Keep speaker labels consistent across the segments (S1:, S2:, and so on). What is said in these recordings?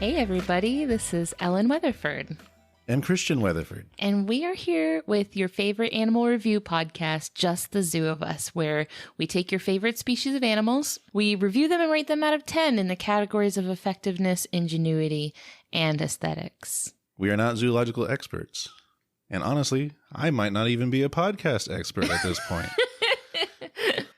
S1: Hey everybody, this is Ellen Weatherford.
S2: And Christian Weatherford.
S1: And we are here with your favorite animal review podcast, Just the Zoo of Us, where we take your favorite species of animals, we review them and rate them out of 10 in the categories of effectiveness, ingenuity, and aesthetics.
S2: We are not zoological experts. And honestly, I might not even be a podcast expert at this point,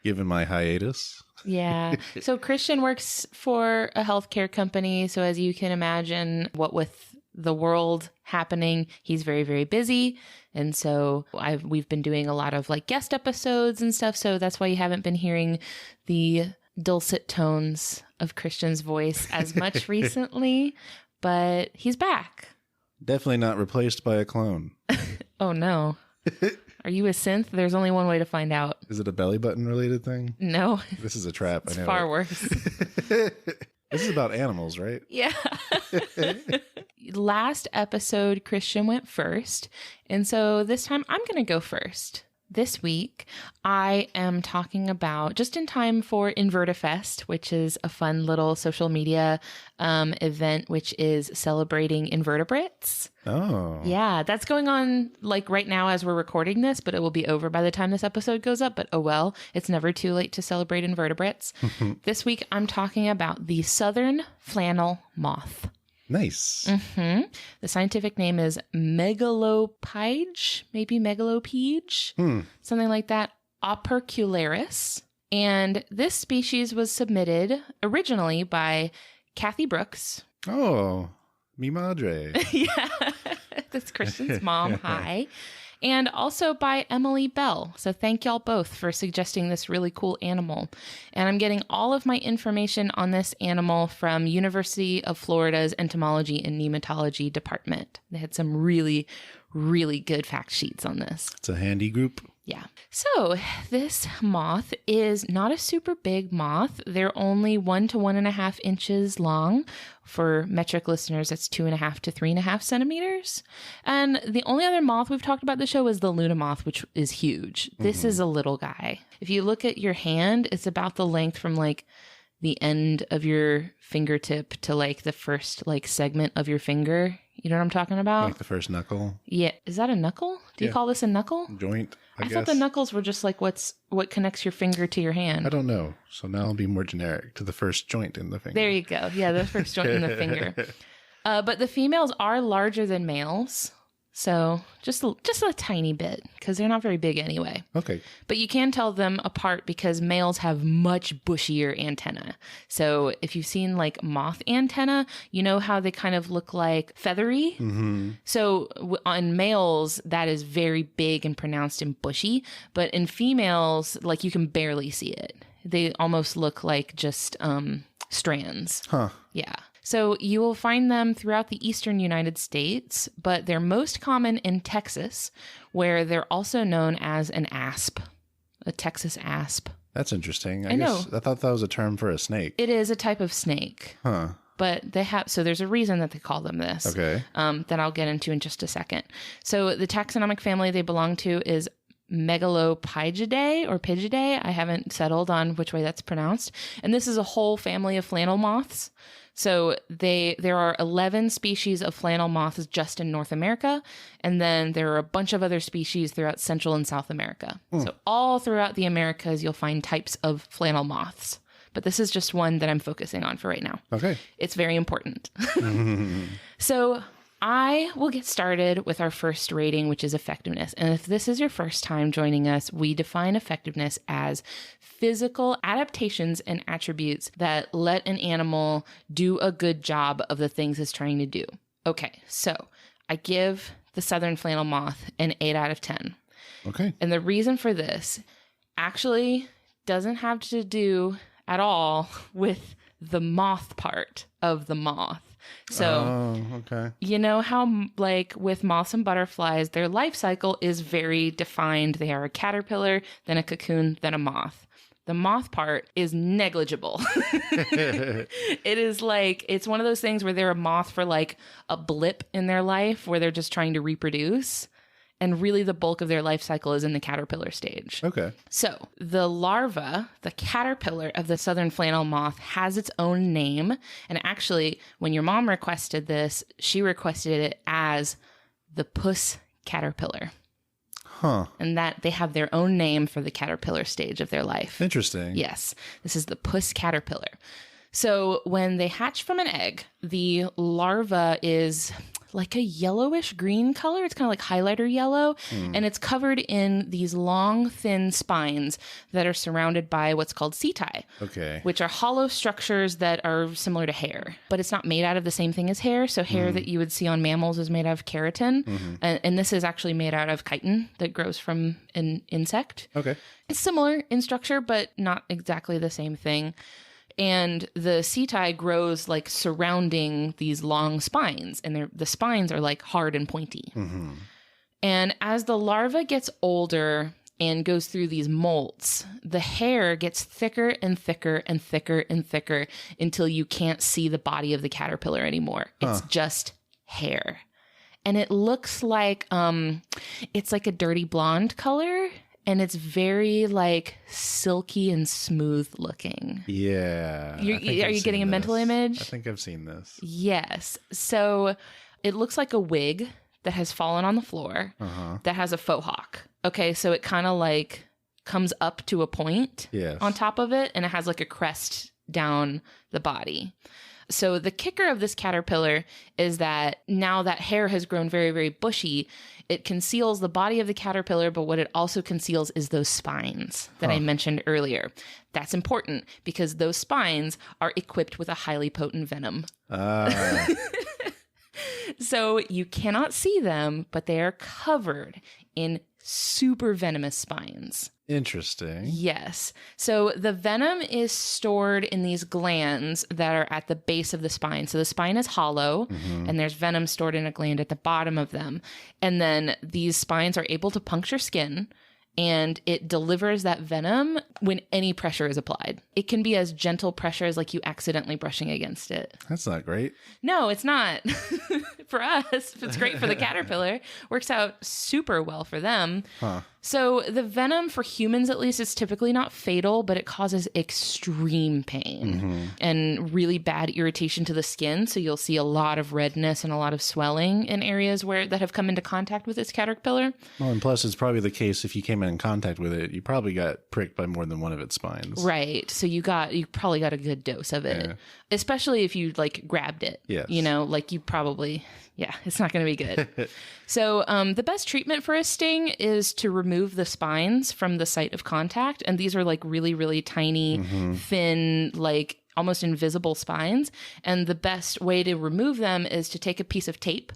S2: given my hiatus.
S1: Yeah. So Christian works for a healthcare company. So as you can imagine, what with the world happening, he's very, very busy. And so we've been doing a lot of like guest episodes and stuff. So that's why you haven't been hearing the dulcet tones of Christian's voice as much recently, but he's back.
S2: Definitely not replaced by a clone.
S1: Oh no. Are you a synth? There's only one way to find out.
S2: Is it a belly button related thing?
S1: No.
S2: This is a trap.
S1: It's
S2: I know
S1: far worse.
S2: This is about animals, right?
S1: Yeah. Last episode, Christian went first. And so this time I'm going to go first. This week, I am talking about, just in time for Invertifest, which is a fun little social media event, which is celebrating invertebrates.
S2: Oh.
S1: Yeah, that's going on like right now as we're recording this, but it will be over by the time this episode goes up. But oh well, it's never too late to celebrate invertebrates. This week, I'm talking about the southern flannel moth.
S2: Nice.
S1: Mm-hmm. The scientific name is megalopyge, maybe megalopyge, something like that, opercularis. And this species was submitted originally by Kathy Brooks.
S2: Oh, mi madre.
S1: Yeah, that's Christian's mom. Hi. And also by Emily Bell. So thank y'all both for suggesting this really cool animal. And I'm getting all of my information on this animal from University of Florida's Entomology and Nematology department. They had some really, really good fact sheets on this.
S2: It's a handy group.
S1: Yeah. So this moth is not a super big moth. They're only 1 to 1.5 inches long. For metric listeners, that's 2.5 to 3.5 centimeters. And the only other moth we've talked about the show is the Luna moth, which is huge. This is a little guy. If you look at your hand, it's about the length from like the end of your fingertip to like the first like segment of your finger. You know what I'm talking about?
S2: Like the first knuckle.
S1: Yeah. Is that a knuckle? Do you call this a knuckle?
S2: Joint, I guess.
S1: thought the knuckles were just like what connects your finger to your hand.
S2: I don't know. So now I'll be more generic to the first joint in the finger.
S1: There you go. Yeah, the first joint in the finger. But the females are larger than males. So just a tiny bit because they're not very big anyway.
S2: Okay.
S1: But you can tell them apart because males have much bushier antennae. So if you've seen like moth antenna, you know how they kind of look like feathery? Mm-hmm. So on males, that is very big and pronounced and bushy. But in females, like you can barely see it. They almost look like just strands.
S2: Huh.
S1: Yeah. So you will find them throughout the eastern United States, but they're most common in Texas, where they're also known as an asp, a Texas asp.
S2: That's interesting.
S1: I know.
S2: I thought that was a term for a snake.
S1: It is a type of snake.
S2: Huh.
S1: But so there's a reason that they call them this.
S2: Okay.
S1: That I'll get into in just a second. So the taxonomic family they belong to is Megalopygidae or Pygidae. I haven't settled on which way that's pronounced. And this is a whole family of flannel moths. So there are 11 species of flannel moths just in North America, and then there are a bunch of other species throughout Central and South America. So all throughout the Americas, you'll find types of flannel moths. But this is just one that I'm focusing on for right now.
S2: Okay.
S1: It's very important. So I will get started with our first rating, which is effectiveness. And if this is your first time joining us, we define effectiveness as physical adaptations and attributes that let an animal do a good job of the things it's trying to do. Okay, so I give the southern flannel moth an 8 out of 10.
S2: Okay.
S1: And the reason for this actually doesn't have to do at all with the moth part of the moth. So,
S2: okay.
S1: You know how, like, with moths and butterflies, their life cycle is very defined. They are a caterpillar, then a cocoon, then a moth. The moth part is negligible. It is like, it's one of those things where they're a moth for like a blip in their life where they're just trying to reproduce. And really the bulk of their life cycle is in the caterpillar stage.
S2: Okay.
S1: So the larva, the caterpillar of the southern flannel moth, has its own name. And actually, when your mom requested this, she requested it as the puss caterpillar.
S2: Huh.
S1: And that they have their own name for the caterpillar stage of their life.
S2: Interesting.
S1: Yes. This is the puss caterpillar. So when they hatch from an egg, the larva is like a yellowish green color. It's kind of like highlighter yellow. And it's covered in these long, thin spines that are surrounded by what's called setae.
S2: Okay.
S1: Which are hollow structures that are similar to hair. But it's not made out of the same thing as hair. So hair that you would see on mammals is made out of keratin. And this is actually made out of chitin that grows from an insect.
S2: Okay.
S1: It's similar in structure, but not exactly the same thing. And the setae grows like surrounding these long spines, and the spines are like hard and pointy. And as the larva gets older and goes through these molts, the hair gets thicker and thicker and thicker and thicker until you can't see the body of the caterpillar anymore. It's just hair. And it looks like it's like a dirty blonde color. And it's very like silky and smooth looking.
S2: Yeah.
S1: Are you getting a mental image?
S2: I think I've seen this.
S1: Yes. So it looks like a wig that has fallen on the floor that has a faux hawk. Okay. So it kind of like comes up to a point on top of it, and it has like a crest down the body. So the kicker of this caterpillar is that now that hair has grown very, very bushy, it conceals the body of the caterpillar, but what it also conceals is those spines that I mentioned earlier. That's important because those spines are equipped with a highly potent venom. So you cannot see them, but they are covered in super venomous spines.
S2: Interesting.
S1: Yes. So the venom is stored in these glands that are at the base of the spine. So the spine is hollow and there's venom stored in a gland at the bottom of them. And then these spines are able to puncture skin, and it delivers that venom when any pressure is applied. It can be as gentle pressure as like you accidentally brushing against it.
S2: That's not great.
S1: No, it's not. For us, it's great for the caterpillar. Works out super well for them. So the venom for humans, at least, is typically not fatal, but it causes extreme pain and really bad irritation to the skin. So you'll see a lot of redness and a lot of swelling in areas that have come into contact with this caterpillar.
S2: Well, and plus, it's probably the case if you came in contact with it, you probably got pricked by more than one of its spines.
S1: Right. So you probably got a good dose of it, especially if you like grabbed it.
S2: Yes.
S1: You know, like you probably, it's not going to be good. So the best treatment for a sting is to remove the spines from the site of contact. And these are like really, really tiny, thin, like almost invisible spines. And the best way to remove them is to take a piece of tape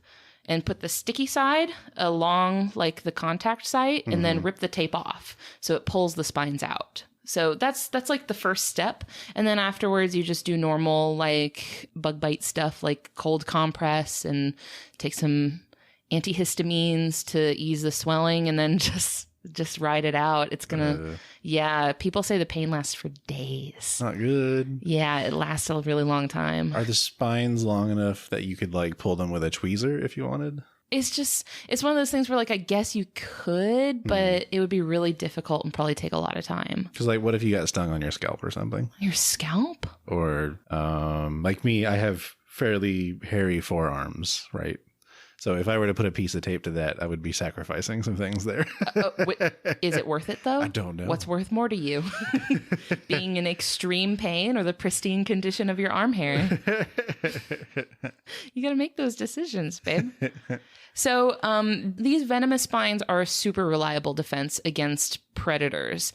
S1: and put the sticky side along like the contact site and then rip the tape off. So it pulls the spines out. So that's like the first step. And then afterwards you just do normal like bug bite stuff like cold compress and take some antihistamines to ease the swelling, and then just ride it out. It's gonna people say the pain lasts for days.
S2: Not good.
S1: Yeah, it lasts a really long time.
S2: Are the spines long enough that you could like pull them with a tweezer if you wanted?
S1: It's one of those things where like I guess you could, but it would be really difficult and probably take a lot of time.
S2: Because like, what if you got stung on your scalp or something?
S1: Your scalp?
S2: Or like me, I have fairly hairy forearms, right? So if I were to put a piece of tape to that, I would be sacrificing some things there.
S1: Wait, is it worth it though?
S2: I don't know.
S1: What's worth more to you? Being in extreme pain or the pristine condition of your arm hair? You got to make those decisions, babe. So these venomous spines are a super reliable defense against predators.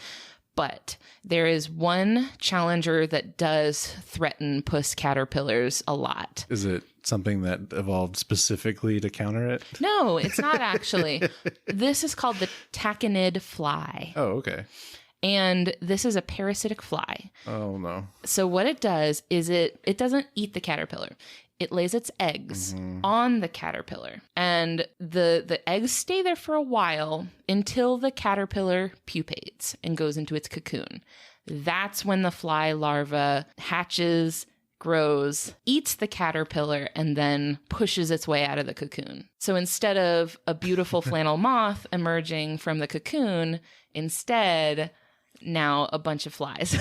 S1: But there is one challenger that does threaten puss caterpillars a lot.
S2: Is it something that evolved specifically to counter it?
S1: No, it's not actually. This is called the tachinid fly.
S2: Oh, okay.
S1: And this is a parasitic fly.
S2: Oh, no.
S1: So what it does is it doesn't eat the caterpillar. It lays its eggs on the caterpillar, and the eggs stay there for a while until the caterpillar pupates and goes into its cocoon. That's when the fly larva hatches, grows, eats the caterpillar, and then pushes its way out of the cocoon. So instead of a beautiful flannel moth emerging from the cocoon, instead, now a bunch of flies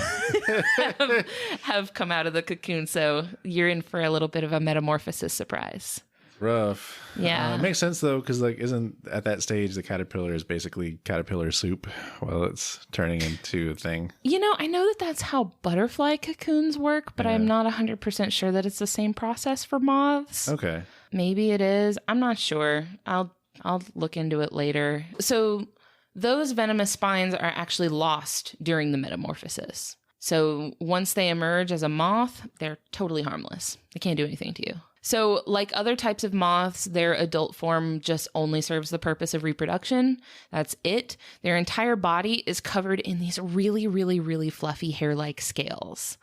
S1: have come out of the cocoon. So you're in for a little bit of a metamorphosis surprise.
S2: Rough.
S1: Yeah.
S2: It makes sense though, because like, isn't at that stage the caterpillar is basically caterpillar soup while it's turning into a thing?
S1: You know, I know that that's how butterfly cocoons work, but I'm not 100% sure that it's the same process for moths.
S2: Okay.
S1: Maybe it is. I'm not sure. I'll look into it later. So those venomous spines are actually lost during the metamorphosis. So once they emerge as a moth, they're totally harmless. They can't do anything to you. So like other types of moths, their adult form just only serves the purpose of reproduction. That's it. Their entire body is covered in these really, really, really fluffy hair-like scales.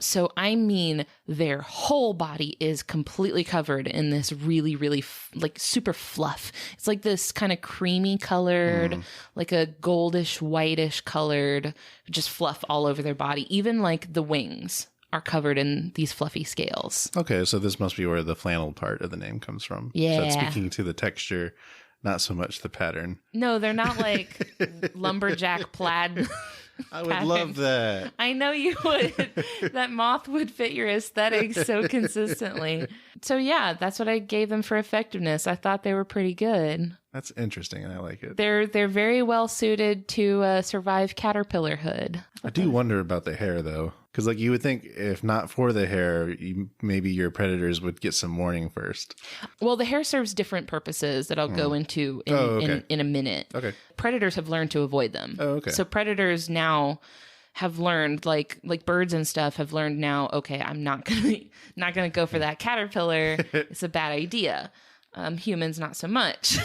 S1: So I mean, their whole body is completely covered in this really, really like super fluff. It's like this kind of creamy colored, like a goldish, whitish colored, just fluff all over their body. Even like the wings are covered in these fluffy scales.
S2: Okay, so this must be where the flannel part of the name comes from.
S1: Yeah.
S2: So it's speaking to the texture, not so much the pattern.
S1: No, they're not like lumberjack plaid.
S2: I would love that.
S1: I know you would. That moth would fit your aesthetic so consistently. So yeah, that's what I gave them for effectiveness. I thought they were pretty good.
S2: That's interesting, and I like it.
S1: They're very well suited to survive caterpillarhood.
S2: I do wonder about the hair, though. Because like you would think if not for the hair, maybe your predators would get some warning first.
S1: Well, the hair serves different purposes that I'll go into in a minute.
S2: Okay.
S1: Predators have learned to avoid them.
S2: Oh, okay.
S1: So predators now have learned, like birds and stuff have learned now, okay, I'm not gonna go for that caterpillar. It's a bad idea. Humans, not so much.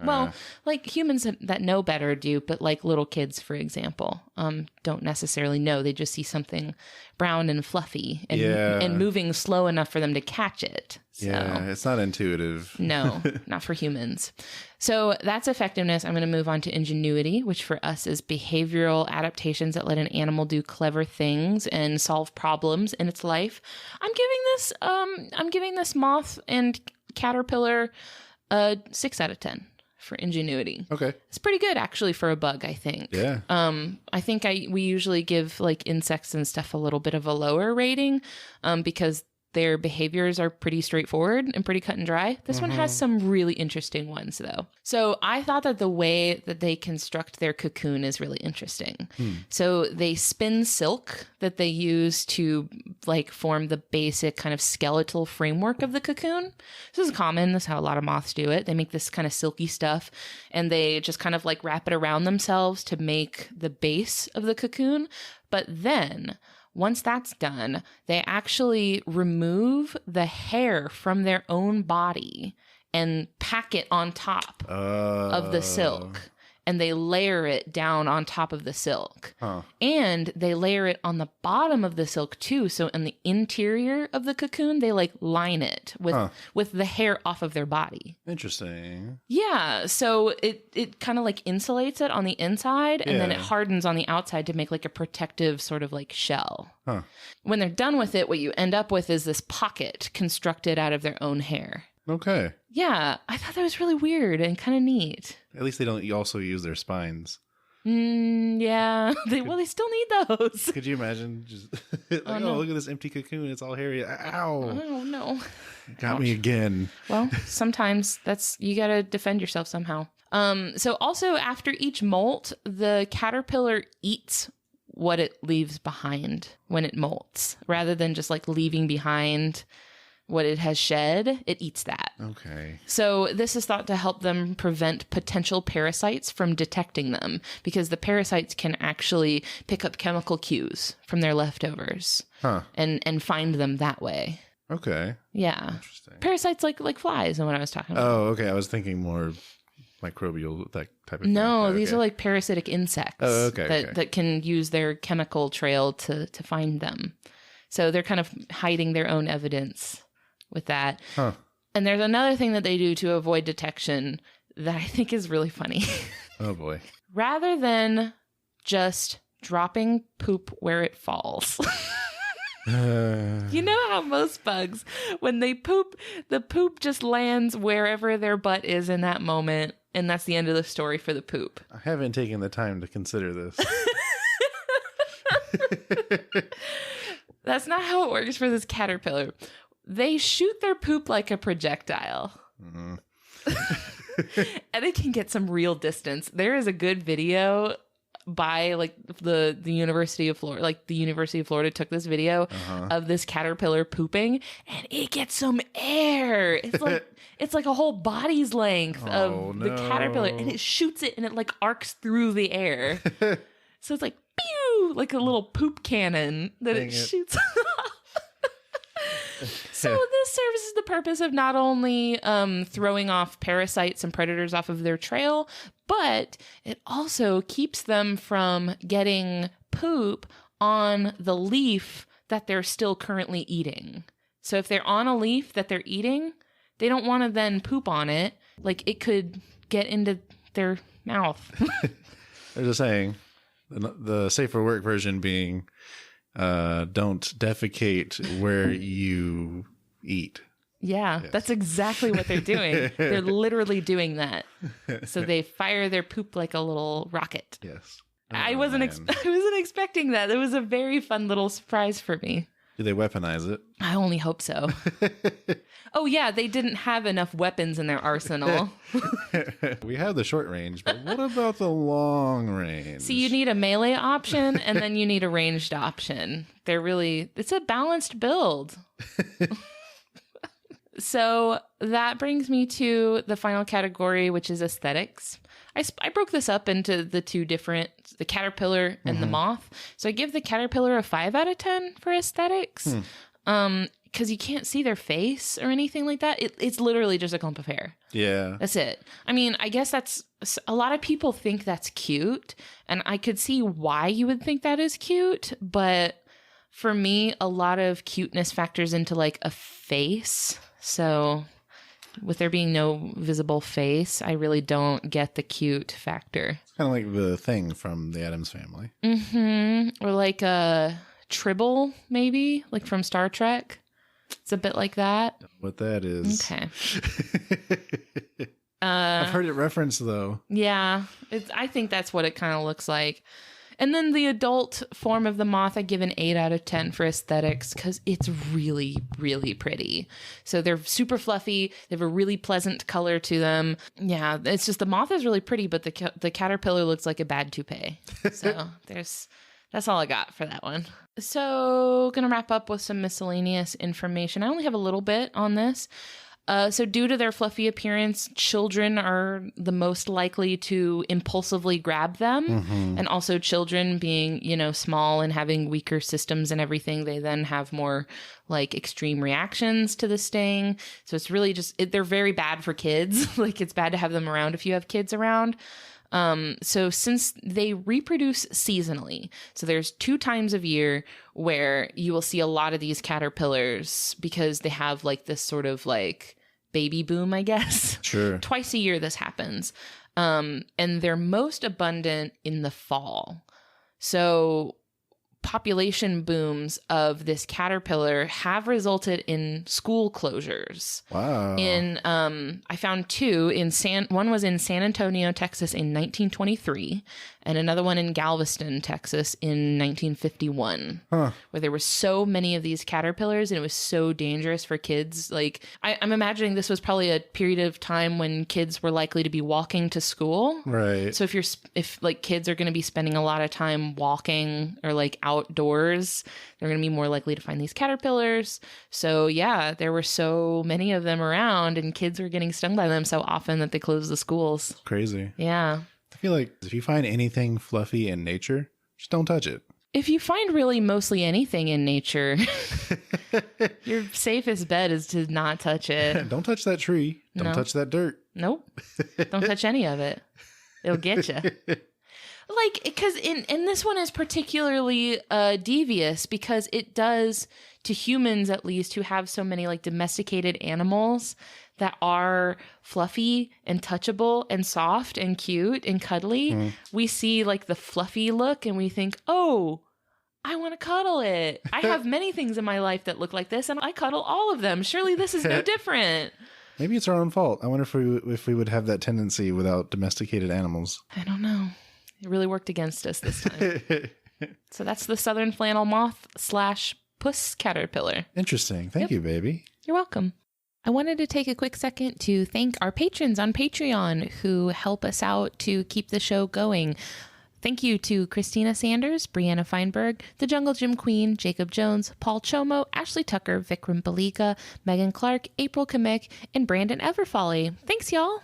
S1: Well, like humans that know better do, but like little kids, for example, don't necessarily know. They just see something brown and fluffy and moving slow enough for them to catch it. So,
S2: yeah, it's not intuitive.
S1: No, not for humans. So that's effectiveness. I'm going to move on to ingenuity, which for us is behavioral adaptations that let an animal do clever things and solve problems in its life. I'm giving this moth and caterpillar a 6 out of 10. For ingenuity.
S2: Okay.
S1: It's pretty good actually for a bug, I think.
S2: Yeah.
S1: I think we usually give like insects and stuff a little bit of a lower rating because their behaviors are pretty straightforward and pretty cut and dry. This one has some really interesting ones though. So I thought that the way that they construct their cocoon is really interesting. So they spin silk that they use to like form the basic kind of skeletal framework of the cocoon. This is common. This is how a lot of moths do it. They make this kind of silky stuff and they just kind of like wrap it around themselves to make the base of the cocoon. But then once that's done, they actually remove the hair from their own body and pack it on top of the silk. And they layer it down on top of the silk. And they layer it on the bottom of the silk too. So in the interior of the cocoon, they like line it with the hair off of their body.
S2: Interesting.
S1: Yeah. So it kind of like insulates it on the inside and then it hardens on the outside to make like a protective sort of like shell. When they're done with it, what you end up with is this pocket constructed out of their own hair.
S2: Okay.
S1: Yeah, I thought that was really weird and kind of neat.
S2: At least they don't also use their spines.
S1: Yeah. They still need those.
S2: Could you imagine just like, look at this empty cocoon. It's all hairy. Ow.
S1: Oh, no.
S2: Got me again.
S1: Well, sometimes you got to defend yourself somehow. So also after each molt, the caterpillar eats what it leaves behind when it molts rather than just like leaving behind what it has shed. It eats that.
S2: Okay.
S1: So this is thought to help them prevent potential parasites from detecting them because the parasites can actually pick up chemical cues from their leftovers and find them that way.
S2: Okay.
S1: Yeah.
S2: Interesting.
S1: Parasites like flies and what I was talking about.
S2: Oh, okay. I was thinking more microbial, that type of thing.
S1: No, these are like parasitic insects that can use their chemical trail to find them. So they're kind of hiding their own evidence with that. And there's another thing that they do to avoid detection that I think is really funny.
S2: Oh boy. Rather
S1: than just dropping poop where it falls. You know how most bugs, when they poop, the poop just lands wherever their butt is in that moment. And that's the end of the story for the poop.
S2: I haven't taken the time to consider this.
S1: That's not how it works for this caterpillar. They shoot their poop like a projectile. Mm-hmm. And it can get some real distance. There is a good video by like the University of Florida. Like the University of Florida took this video of this caterpillar pooping, and it gets some air. It's like a whole body's length of the caterpillar, and it shoots it, and it like arcs through the air. So it's like pew, like a little poop cannon that it shoots. So this serves the purpose of not only throwing off parasites and predators off of their trail, but it also keeps them from getting poop on the leaf that they're still currently eating. So if they're on a leaf that they're eating, they don't want to then poop on it. Like it could get into their mouth.
S2: There's a saying, the safer work version being, don't defecate where you eat.
S1: Yeah, yes. That's exactly what they're doing. They're literally doing that. So they fire their poop like a little rocket.
S2: Yes.
S1: I wasn't expecting that. It was a very fun little surprise for me.
S2: Do they weaponize it?
S1: I only hope so. Oh, yeah, they didn't have enough weapons in their arsenal.
S2: We have the short range, but what about the long range?
S1: See, you need a melee option, and then you need a ranged option. It's a balanced build. So that brings me to the final category, which is aesthetics. I broke this up into the two different, the caterpillar and the moth. So I give the caterpillar a 5 out of 10 for aesthetics. Because you can't see their face or anything like that. It's literally just a clump of hair.
S2: Yeah.
S1: That's it. I mean, I guess a lot of people think that's cute. And I could see why you would think that is cute. But for me, a lot of cuteness factors into like a face. So with there being no visible face, I really don't get the cute factor.
S2: Kind of like the Thing from the Addams Family.
S1: Mm-hmm. Or like a Tribble, maybe, like from Star Trek. It's a bit like that.
S2: What that is.
S1: Okay.
S2: I've heard it referenced, though.
S1: Yeah. I think that's what it kind of looks like. And then the adult form of the moth, I give an 8 out of 10 for aesthetics because it's really, really pretty. So they're super fluffy. They have a really pleasant color to them. Yeah, it's just the moth is really pretty, but the caterpillar looks like a bad toupee. So that's all I got for that one. So going to wrap up with some miscellaneous information. I only have a little bit on this. So due to their fluffy appearance, children are the most likely to impulsively grab them. Mm-hmm. And also children being, small and having weaker systems and everything, they then have more like extreme reactions to the sting. So it's really they're very bad for kids. Like it's bad to have them around if you have kids around. So since they reproduce seasonally, so there's 2 times of year where you will see a lot of these caterpillars because they have like this sort of like baby boom, I guess.
S2: Sure.
S1: Twice a year this happens. And they're most abundant in the fall. So population booms of this caterpillar have resulted in school closures.
S2: Wow.
S1: I found 2 one was in San Antonio, Texas in 1923, and another one in Galveston, Texas in 1951, where there were so many of these caterpillars and it was so dangerous for kids. Like I'm imagining this was probably a period of time when kids were likely to be walking to school.
S2: Right.
S1: So if like kids are going to be spending a lot of time walking or like outdoors, they're going to be more likely to find these caterpillars. So yeah, there were so many of them around and kids were getting stung by them so often that they closed the schools.
S2: Crazy.
S1: Yeah.
S2: I feel like if you find anything fluffy in nature, just don't touch it.
S1: If you find really mostly anything in nature, your safest bet is to not touch it.
S2: Don't touch that tree. Don't touch that dirt.
S1: Nope. Don't touch any of it. It'll get you. Like, because and this one is particularly devious because it does, to humans at least, who have so many like domesticated animals that are fluffy and touchable and soft and cute and cuddly. We see like the fluffy look and we think, oh, I want to cuddle it. I have many things in my life that look like this, and I cuddle all of them. Surely this is no different.
S2: Maybe it's our own fault. I wonder if we would have that tendency without domesticated animals.
S1: I don't know. It really worked against us this time. So that's the southern flannel moth / puss caterpillar.
S2: Interesting. Thank you, baby.
S1: You're welcome. I wanted to take a quick second to thank our patrons on Patreon who help us out to keep the show going. Thank you to Christina Sanders, Brianna Feinberg, The Jungle Gym Queen, Jacob Jones, Paul Chomo, Ashley Tucker, Vikram Balika, Megan Clark, April Kamek, and Brandon Everfolly. Thanks, y'all.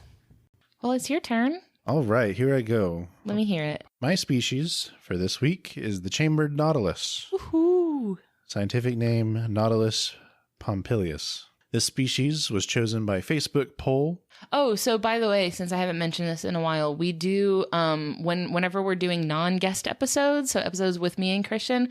S1: Well, it's your turn.
S2: All right, here I go.
S1: Let me hear it.
S2: My species for this week is the chambered nautilus.
S1: Woohoo!
S2: Scientific name, Nautilus pompilius. This species was chosen by Facebook poll.
S1: Oh, so by the way, since I haven't mentioned this in a while, we do, whenever we're doing non-guest episodes, so episodes with me and Christian,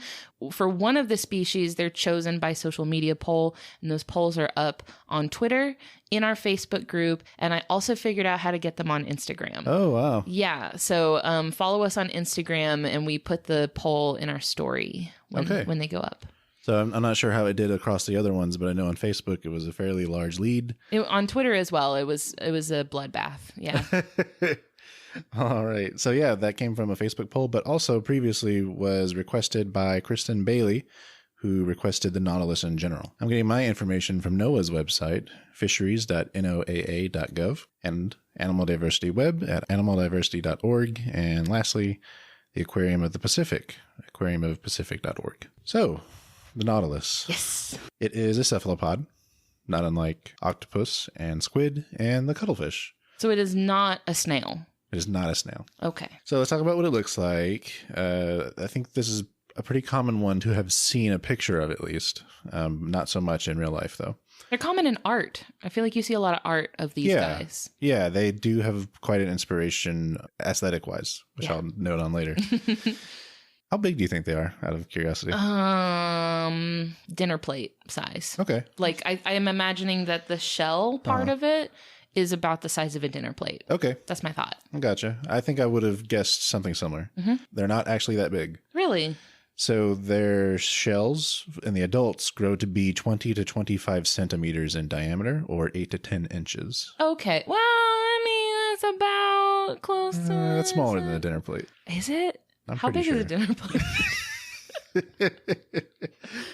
S1: for one of the species, they're chosen by social media poll, and those polls are up on Twitter, in our Facebook group, and I also figured out how to get them on Instagram.
S2: Oh, wow.
S1: Yeah, so follow us on Instagram, and we put the poll in our story when they go up.
S2: So I'm not sure how it did across the other ones, but I know on Facebook it was a fairly large lead.
S1: On Twitter as well, it was a bloodbath. Yeah.
S2: All right. So yeah, that came from a Facebook poll, but also previously was requested by Kristen Bailey, who requested the Nautilus in general. I'm getting my information from NOAA's website, fisheries.noaa.gov, and Animal Diversity Web at animaldiversity.org, and lastly, the Aquarium of the Pacific, aquariumofpacific.org. So, the Nautilus.
S1: Yes.
S2: It is a cephalopod, not unlike octopus and squid and the cuttlefish.
S1: So it is not a snail.
S2: It is not a snail.
S1: Okay.
S2: So let's talk about what it looks like. I think this is a pretty common one to have seen a picture of, at least. Not so much in real life, though.
S1: They're common in art. I feel like you see a lot of art of these guys.
S2: Yeah, they do have quite an inspiration aesthetic-wise, which I'll note on later. How big do you think they are, out of curiosity?
S1: Dinner plate size.
S2: Okay.
S1: Like, I am imagining that the shell part of it is about the size of a dinner plate.
S2: Okay.
S1: That's my thought.
S2: Gotcha. I think I would have guessed something similar. Mm-hmm. They're not actually that big.
S1: Really?
S2: So their shells in the adults grow to be 20 to 25 centimeters in diameter, or 8 to 10 inches.
S1: Okay. Well, I mean, that's about close to...
S2: That's smaller than a dinner plate.
S1: Is it?
S2: I'm
S1: How big
S2: pretty
S1: is a dinner plate?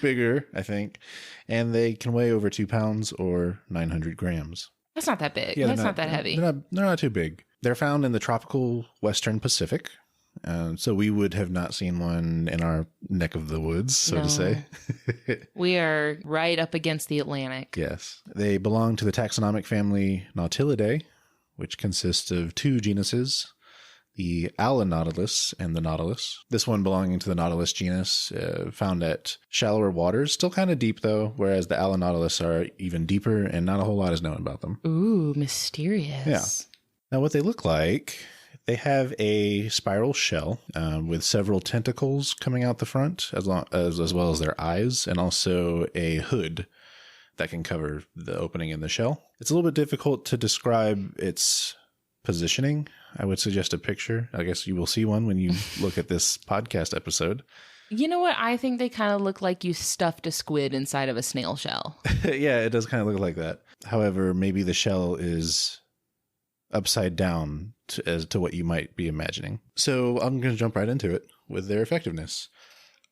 S2: Bigger, I think. And they can weigh over 2 pounds or 900 grams.
S1: That's not that big.
S2: Yeah,
S1: That's not that heavy.
S2: They're not too big. They're found in the tropical Western Pacific. So we would have not seen one in our neck of the woods, so to say.
S1: We are right up against the Atlantic.
S2: Yes. They belong to the taxonomic family Nautilidae, which consists of 2 genuses, the Nautilus and the Nautilus. This one belonging to the Nautilus genus, found at shallower waters, still kind of deep though, whereas the Nautilus are even deeper and not a whole lot is known about them.
S1: Ooh, mysterious.
S2: Yeah. Now what they look like, they have a spiral shell with several tentacles coming out the front, as well as their eyes, and also a hood that can cover the opening in the shell. It's a little bit difficult to describe its positioning. I would suggest a picture. I guess you will see one when you look at this podcast episode.
S1: You know what? I think they kind of look like you stuffed a squid inside of a snail shell.
S2: Yeah, it does kind of look like that. However, maybe the shell is upside down as to what you might be imagining. So I'm going to jump right into it with their effectiveness.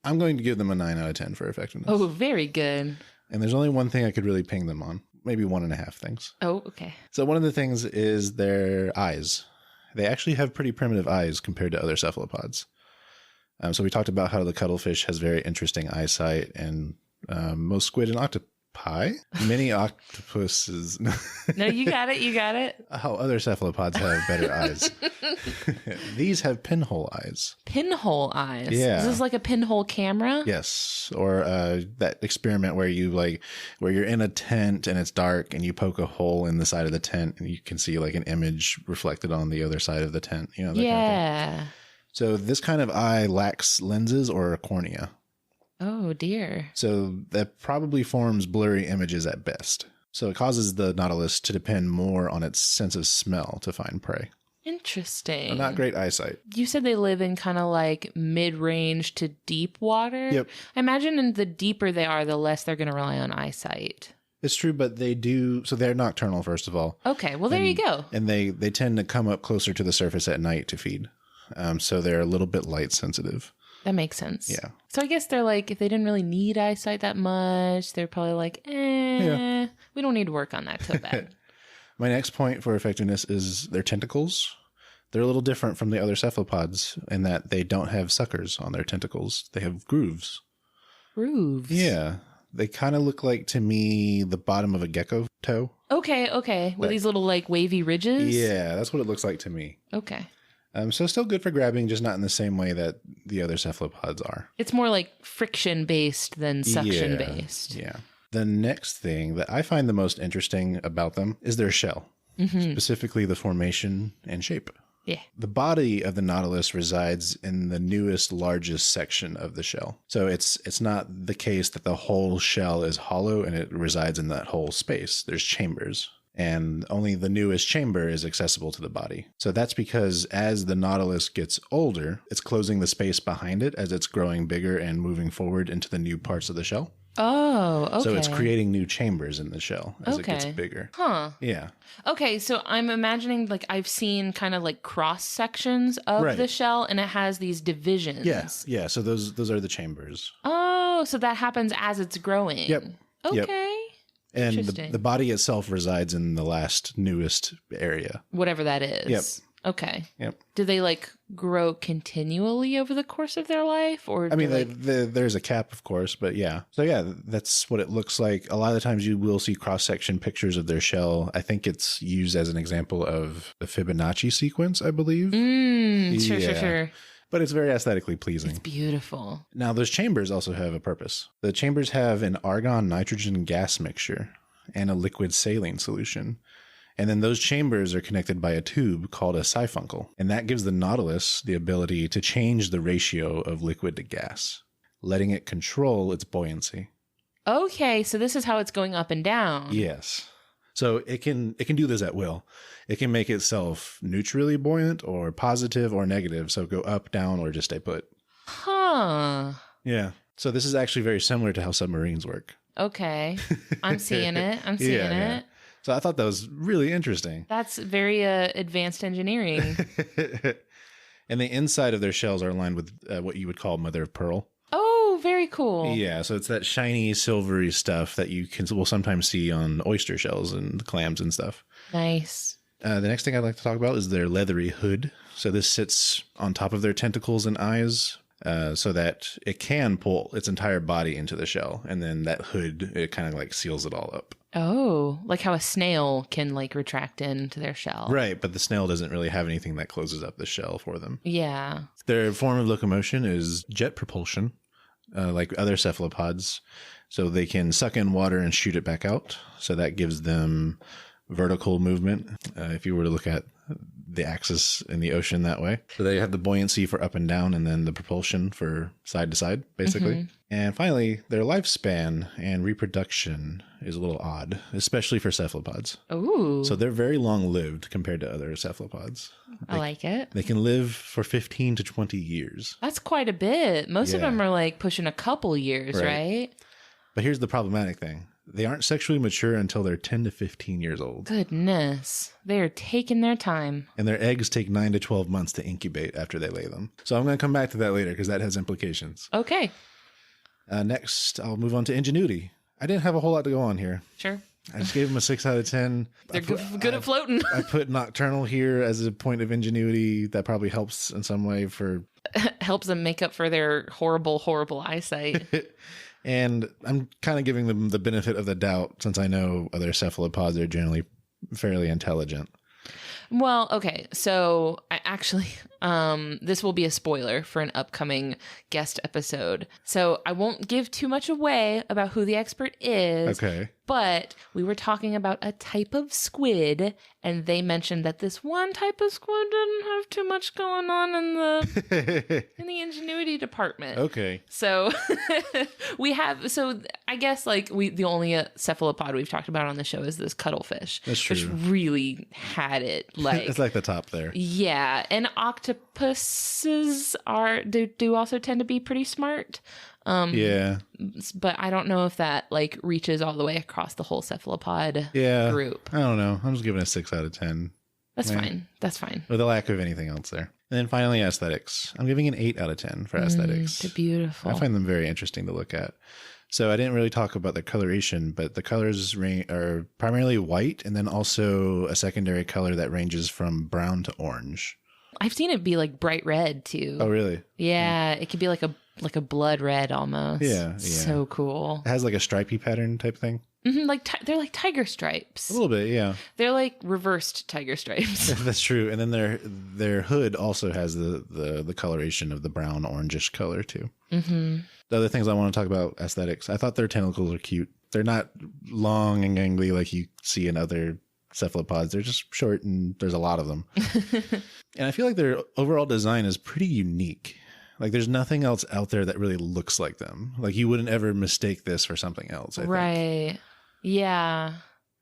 S2: I'm going to give them a 9 out of 10 for effectiveness.
S1: Oh, very good.
S2: And there's only one thing I could really ping them on. Maybe 1.5 things.
S1: Oh, okay.
S2: So one of the things is their eyes. They actually have pretty primitive eyes compared to other cephalopods. So we talked about how the cuttlefish has very interesting eyesight, and most squid and octopi, many octopuses.
S1: No, you got it. You got it.
S2: How other cephalopods have better eyes. These have pinhole eyes.
S1: Pinhole eyes.
S2: Yeah.
S1: Is this like a pinhole camera?
S2: Yes. Or that experiment where where you're in a tent and it's dark and you poke a hole in the side of the tent and you can see like an image reflected on the other side of the tent. You know, that kind of thing. So this kind of eye lacks lenses or a cornea.
S1: Oh, dear.
S2: So that probably forms blurry images at best. So it causes the Nautilus to depend more on its sense of smell to find prey.
S1: Interesting.
S2: Not great eyesight.
S1: You said they live in kind of like mid-range to deep water.
S2: Yep.
S1: I imagine the deeper they are, the less they're going to rely on eyesight.
S2: It's true, but they do. So they're nocturnal, first of all.
S1: Okay, well, there you go.
S2: And they tend to come up closer to the surface at night to feed. So they're a little bit light sensitive.
S1: That makes sense.
S2: Yeah.
S1: So I guess they're like, if they didn't really need eyesight that much, they're probably like, we don't need to work on that so bad.
S2: My next point for effectiveness is their tentacles. They're a little different from the other cephalopods in that they don't have suckers on their tentacles. They have grooves.
S1: Grooves?
S2: Yeah. They kind of look like, to me, the bottom of a gecko toe.
S1: Okay. With these little like wavy ridges?
S2: Yeah, that's what it looks like to me.
S1: Okay.
S2: So still good for grabbing, just not in the same way that the other cephalopods are.
S1: It's more like friction-based than suction-based.
S2: Yeah. The next thing that I find the most interesting about them is their shell, specifically the formation and shape.
S1: Yeah.
S2: The body of the Nautilus resides in the newest, largest section of the shell. So it's not the case that the whole shell is hollow and it resides in that whole space. There's chambers. And only the newest chamber is accessible to the body. So that's because as the Nautilus gets older, it's closing the space behind it as it's growing bigger and moving forward into the new parts of the shell.
S1: Oh, okay.
S2: So it's creating new chambers in the shell as it gets bigger.
S1: Huh.
S2: Yeah.
S1: Okay, so I'm imagining like I've seen kind of like cross sections of the shell and it has these divisions.
S2: Yeah. So those are the chambers.
S1: Oh, so that happens as it's growing.
S2: Yep.
S1: Okay.
S2: And the body itself resides in the last newest area.
S1: Whatever that is.
S2: Yep.
S1: Okay.
S2: Yep.
S1: Do they like grow continually over the course of their life? Or
S2: I mean, there's a cap, of course, but yeah. So yeah, that's what it looks like. A lot of the times you will see cross-section pictures of their shell. I think it's used as an example of the Fibonacci sequence, I believe.
S1: Sure.
S2: But it's very aesthetically pleasing.
S1: It's beautiful.
S2: Now, those chambers also have a purpose. The chambers have an argon-nitrogen gas mixture and a liquid saline solution. And then those chambers are connected by a tube called a siphuncle. And that gives the Nautilus the ability to change the ratio of liquid to gas, letting it control its buoyancy.
S1: Okay, so this is how it's going up and down.
S2: Yes. So it can do this at will. It can make itself neutrally buoyant or positive or negative. So go up, down, or just stay put.
S1: Huh.
S2: Yeah. So this is actually very similar to how submarines work. Okay.
S1: I'm seeing it.
S2: Yeah. So I thought that was really interesting.
S1: That's very advanced engineering.
S2: And the inside of their shells are lined with what you would call mother of pearl.
S1: Oh, very cool.
S2: Yeah, so it's that shiny, silvery stuff that will sometimes see on oyster shells and clams and stuff.
S1: Nice.
S2: The next thing I'd like to talk about is their leathery hood. So this sits on top of their tentacles and eyes so that it can pull its entire body into the shell. And then that hood, it kind of like seals it all up.
S1: Oh, like how a snail can like retract into their shell.
S2: Right, but the snail doesn't really have anything that closes up the shell for them.
S1: Yeah.
S2: Their form of locomotion is jet propulsion, like other cephalopods. So they can suck in water and shoot it back out. So that gives them vertical movement, if you were to look at the axis in the ocean that way. So they have the buoyancy for up and down and then the propulsion for side to side, basically. Mm-hmm. And finally, their lifespan and reproduction is a little odd, especially for cephalopods.
S1: Ooh.
S2: So they're very long-lived compared to other cephalopods.
S1: I like it.
S2: They can live for 15 to 20 years.
S1: That's quite a bit. Most of them are like pushing a couple years, right?
S2: But here's the problematic thing. They aren't sexually mature until they're 10 to 15 years old.
S1: Goodness. They're taking their time.
S2: And their eggs take 9 to 12 months to incubate after they lay them. So I'm going to come back to that later because that has implications.
S1: Okay.
S2: Next, I'll move on to ingenuity. I didn't have a whole lot to go on here.
S1: Sure.
S2: I just gave them a 6 out of 10.
S1: They're good at floating.
S2: I put nocturnal here as a point of ingenuity. That probably helps in some way for...
S1: helps them make up for their horrible, horrible eyesight.
S2: And I'm kind of giving them the benefit of the doubt since I know other cephalopods are generally fairly intelligent.
S1: Well, okay. So I actually, this will be a spoiler for an upcoming guest episode. So I won't give too much away about who the expert is.
S2: Okay.
S1: But we were talking about a type of squid, and they mentioned that this one type of squid didn't have too much going on in the ingenuity department.
S2: Okay.
S1: So so I I guess like the only cephalopod we've talked about on the show is this cuttlefish.
S2: That's true.
S1: Which really had it like
S2: it's like the top there.
S1: Yeah, and octopuses do also tend to be pretty smart.
S2: Yeah,
S1: but I don't know if that like reaches all the way across the whole cephalopod group.
S2: I don't know. I'm just giving it a 6 out of 10.
S1: That's fine. That's fine.
S2: With a lack of anything else there. And then finally, aesthetics. I'm giving an 8 out of 10 for aesthetics.
S1: They're beautiful.
S2: I find them very interesting to look at. So I didn't really talk about the coloration, but the colors are primarily white and then also a secondary color that ranges from brown to orange.
S1: I've seen it be like bright red too.
S2: Oh, really?
S1: Yeah, it could be like a blood red almost.
S2: Yeah.
S1: So cool.
S2: It has like a stripy pattern type thing.
S1: Mm-hmm, they're like tiger stripes.
S2: A little bit, yeah.
S1: They're like reversed tiger stripes.
S2: That's true. And then their hood also has the coloration of the brown orangish color too.
S1: Mm-hmm.
S2: The other things I want to talk about aesthetics. I thought their tentacles are cute. They're not long and gangly like you see in other cephalopods. They're just short and there's a lot of them. And I feel like their overall design is pretty unique. Like there's nothing else out there that really looks like them. Like you wouldn't ever mistake this for something else, I think.
S1: Right. Yeah.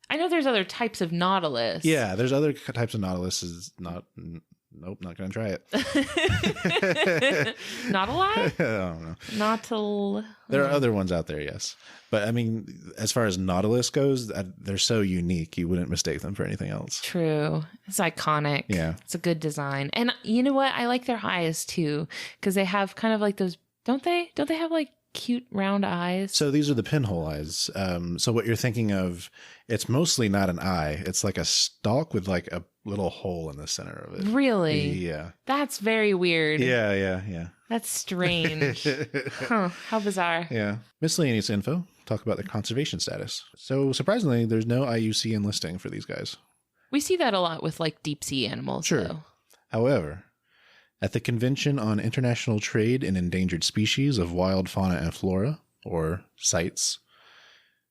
S1: I know there's other types of Nautilus.
S2: Yeah, there's other types of Nautilus. Nope, not going to try it.
S1: Not alive?
S2: I don't know. There are other ones out there, yes. But I mean, as far as Nautilus goes, they're so unique, you wouldn't mistake them for anything else.
S1: True. It's iconic.
S2: Yeah.
S1: It's a good design. And you know what? I like their eyes too, because they have kind of like those, don't they? Don't they have like cute round eyes?
S2: So these are the pinhole eyes. So what you're thinking of, it's mostly not an eye. It's like a stalk with like a little hole in the center of it.
S1: Really?
S2: Yeah.
S1: That's very weird.
S2: Yeah.
S1: That's strange. Huh. How bizarre.
S2: Yeah. Miscellaneous info. Talk about their conservation status. So surprisingly, there's no IUC enlisting for these guys.
S1: We see that a lot with like deep sea animals.
S2: Sure.
S1: Though.
S2: However, at the Convention on International Trade in Endangered Species of Wild Fauna and Flora, or CITES,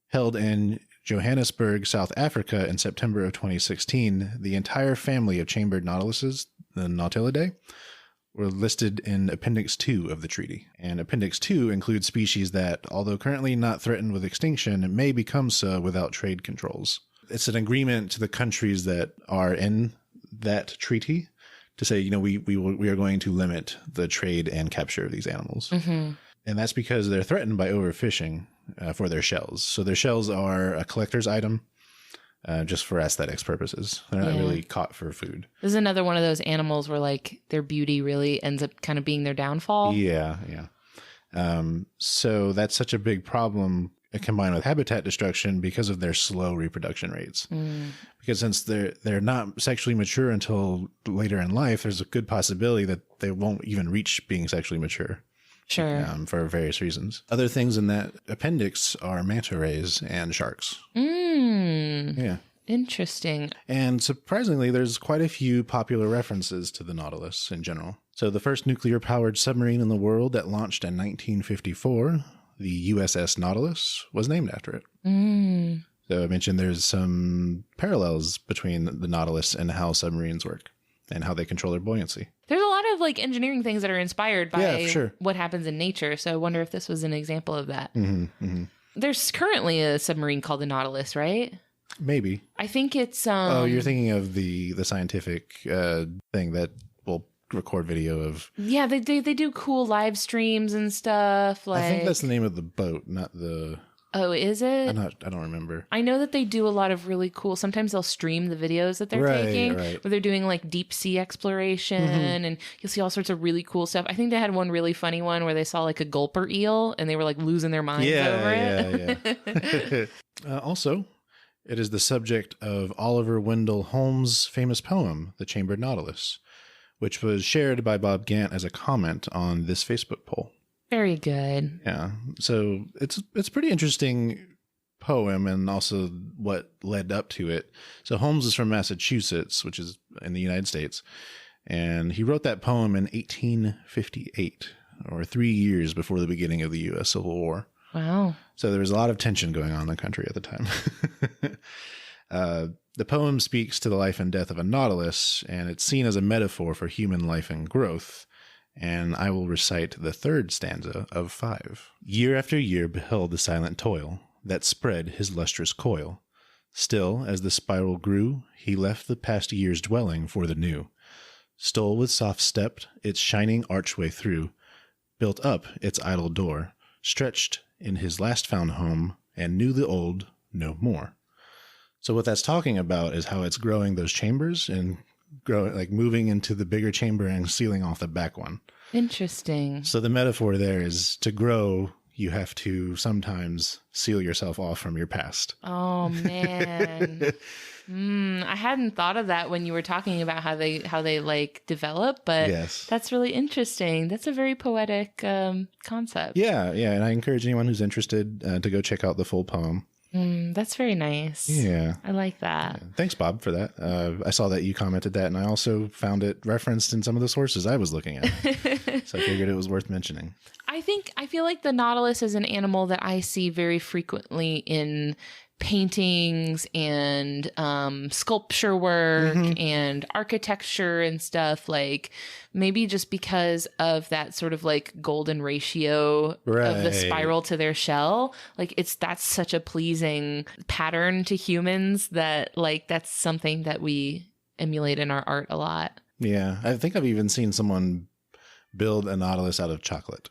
S2: held in Johannesburg, South Africa in September of 2016, the entire family of chambered nautiluses, the Nautilidae, were listed in Appendix 2 of the treaty. And Appendix 2 includes species that, although currently not threatened with extinction, may become so without trade controls. It's an agreement to the countries that are in that treaty to say, we are going to limit the trade and capture of these animals. Mm-hmm. And that's because they're threatened by overfishing for their shells. So their shells are a collector's item just for aesthetics purposes. They're not really caught for food.
S1: This is another one of those animals where like their beauty really ends up kind of being their downfall.
S2: Yeah. So that's such a big problem combined with habitat destruction because of their slow reproduction rates. Because since they're not sexually mature until later in life, there's a good possibility that they won't even reach being sexually mature.
S1: Sure.
S2: For various reasons. Other things in that appendix are manta rays and sharks. Yeah.
S1: Interesting.
S2: And surprisingly, there's quite a few popular references to the Nautilus in general. So the first nuclear-powered submarine in the world that launched in 1954, the USS Nautilus, was named after it. So I mentioned there's some parallels between the Nautilus and how submarines work and how they control their buoyancy.
S1: There's a lot of like engineering things that are inspired by
S2: sure.
S1: what happens in nature. So I wonder if this was an example of that.
S2: Mm-hmm.
S1: There's currently a submarine called the Nautilus, right?
S2: Maybe.
S1: I think it's...
S2: oh, you're thinking of the scientific thing that will record video of...
S1: Yeah, they do cool live streams and stuff. Like...
S2: I think that's the name of the boat, not the...
S1: Oh, is it?
S2: I don't remember.
S1: I know that they do a lot of really cool... Sometimes they'll stream the videos that they're taking. Right. Where they're doing like deep sea exploration. And you'll see all sorts of really cool stuff. I think they had one really funny one where they saw like a gulper eel and they were like losing their minds over it.
S2: Yeah. Also, it is the subject of Oliver Wendell Holmes' famous poem, The Chambered Nautilus, which was shared by Bob Gant as a comment on this Facebook poll.
S1: Very good.
S2: Yeah. So it's a pretty interesting poem and also what led up to it. So Holmes is from Massachusetts, which is in the United States. And he wrote that poem in 1858, or 3 years before the beginning of the U.S. Civil War.
S1: Wow.
S2: So there was a lot of tension going on in the country at the time. The poem speaks to the life and death of a nautilus, and it's seen as a metaphor for human life and growth. and I will recite the third stanza of 5. Year after year beheld the silent toil that spread his lustrous coil. Still, as the spiral grew, he left the past year's dwelling for the new, stole with soft step its shining archway through, built up its idle door, stretched in his last found home, and knew the old no more. So what that's talking about is how it's growing those chambers and growing, like moving into the bigger chamber and sealing off the back one.
S1: Interesting.
S2: So the metaphor there is to grow, you have to sometimes seal yourself off from your past.
S1: Oh, man. I hadn't thought of that when you were talking about how they like develop, but
S2: yes,
S1: that's really interesting. That's a very poetic concept.
S2: Yeah. And I encourage anyone who's interested to go check out the full poem.
S1: That's very nice.
S2: Yeah.
S1: I like that.
S2: Yeah. Thanks, Bob, for that. I saw that you commented that, and I also found it referenced in some of the sources I was looking at. So I figured it was worth mentioning.
S1: I feel like the Nautilus is an animal that I see very frequently in paintings and sculpture work and architecture and stuff, like maybe just because of that sort of like golden ratio of the spiral to their shell. Like that's such a pleasing pattern to humans that like that's something that we emulate in our art a lot.
S2: Yeah. I think I've even seen someone build a Nautilus out of chocolate.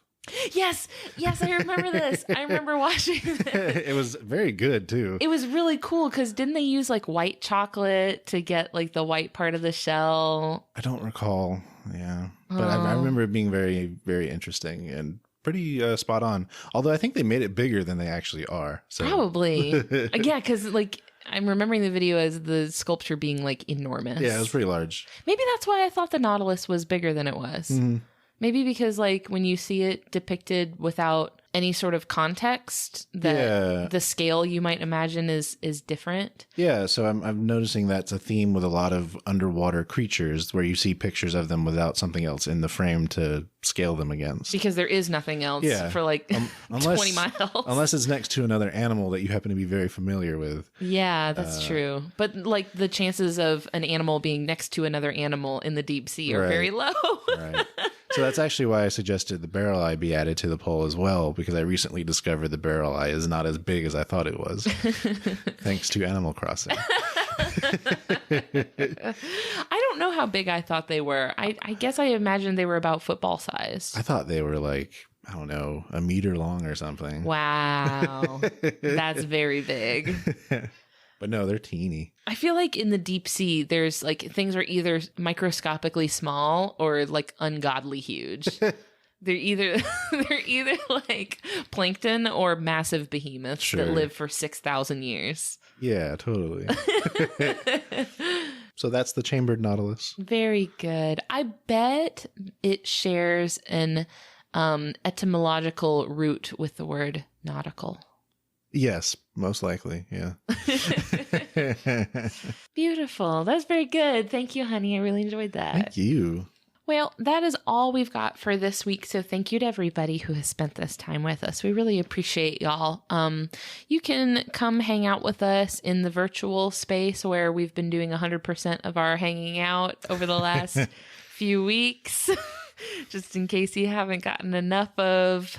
S1: Yes, I remember this. I remember watching this.
S2: It was very good too.
S1: It was really cool because didn't they use like white chocolate to get like the white part of the shell?
S2: I don't recall. Yeah. But I remember it being very, very interesting and pretty spot on. Although I think they made it bigger than they actually are. So.
S1: Probably. Yeah, because like I'm remembering the video as the sculpture being like enormous.
S2: Yeah, it was pretty large.
S1: Maybe that's why I thought the Nautilus was bigger than it was.
S2: Mm-hmm.
S1: Maybe because like when you see it depicted without any sort of context, that the scale you might imagine is different.
S2: Yeah, so I'm noticing that's a theme with a lot of underwater creatures where you see pictures of them without something else in the frame to scale them against.
S1: Because there is nothing else for like 20 miles.
S2: Unless it's next to another animal that you happen to be very familiar with.
S1: Yeah, that's true. But like the chances of an animal being next to another animal in the deep sea are very low.
S2: Right. So that's actually why I suggested the barrel eye be added to the poll as well, because I recently discovered the barrel eye is not as big as I thought it was, thanks to Animal Crossing.
S1: I don't know how big I thought they were. I guess I imagined they were about football size.
S2: I thought they were like, I don't know, a meter long or something.
S1: Wow. That's very big.
S2: But no, they're teeny.
S1: I feel like in the deep sea, there's like things are either microscopically small or like ungodly huge. They're either like plankton or massive behemoths that live for 6,000 years.
S2: Yeah, totally. So that's the chambered Nautilus.
S1: Very good. I bet it shares an etymological root with the word nautical.
S2: Yes, most likely. Yeah.
S1: Beautiful. That's very good. Thank you, honey. I really enjoyed that.
S2: Thank you.
S1: Well, that is all we've got for this week. So thank you to everybody who has spent this time with us. We really appreciate y'all. You can come hang out with us in the virtual space where we've been doing 100% of our hanging out over the last few weeks, just in case you haven't gotten enough of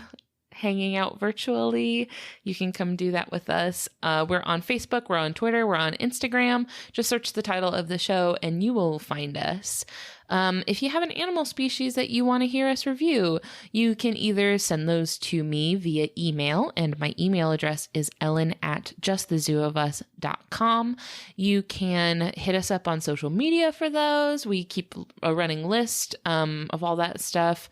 S1: hanging out virtually. You can come do that with us. We're on Facebook, we're on Twitter, we're on Instagram. Just search the title of the show and you will find us. If you have an animal species that you want to hear us review, you can either send those to me via email, and my email address is ellen@justthezooofus.com. You can hit us up on social media for those. We keep a running list of all that stuff.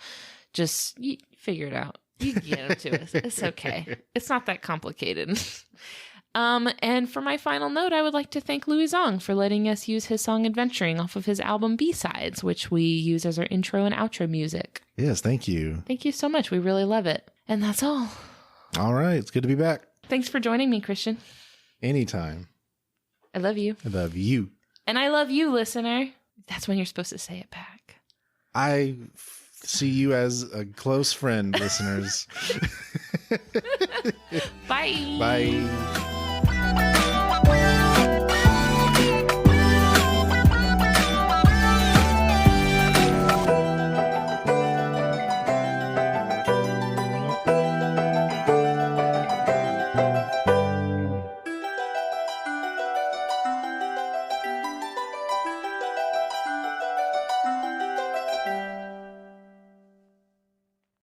S1: Just figure it out. You can get them to us. It's okay. It's not that complicated. And for my final note, I would like to thank Louis Zong for letting us use his song Adventuring off of his album B-Sides, which we use as our intro and outro music.
S2: Yes, thank you.
S1: Thank you so much. We really love it. And that's all.
S2: All right. It's good to be back.
S1: Thanks for joining me, Christian.
S2: Anytime.
S1: I love you.
S2: I love you.
S1: And I love you, listener. That's when you're supposed to say it back.
S2: I see you as a close friend, listeners.
S1: Bye.
S2: Bye.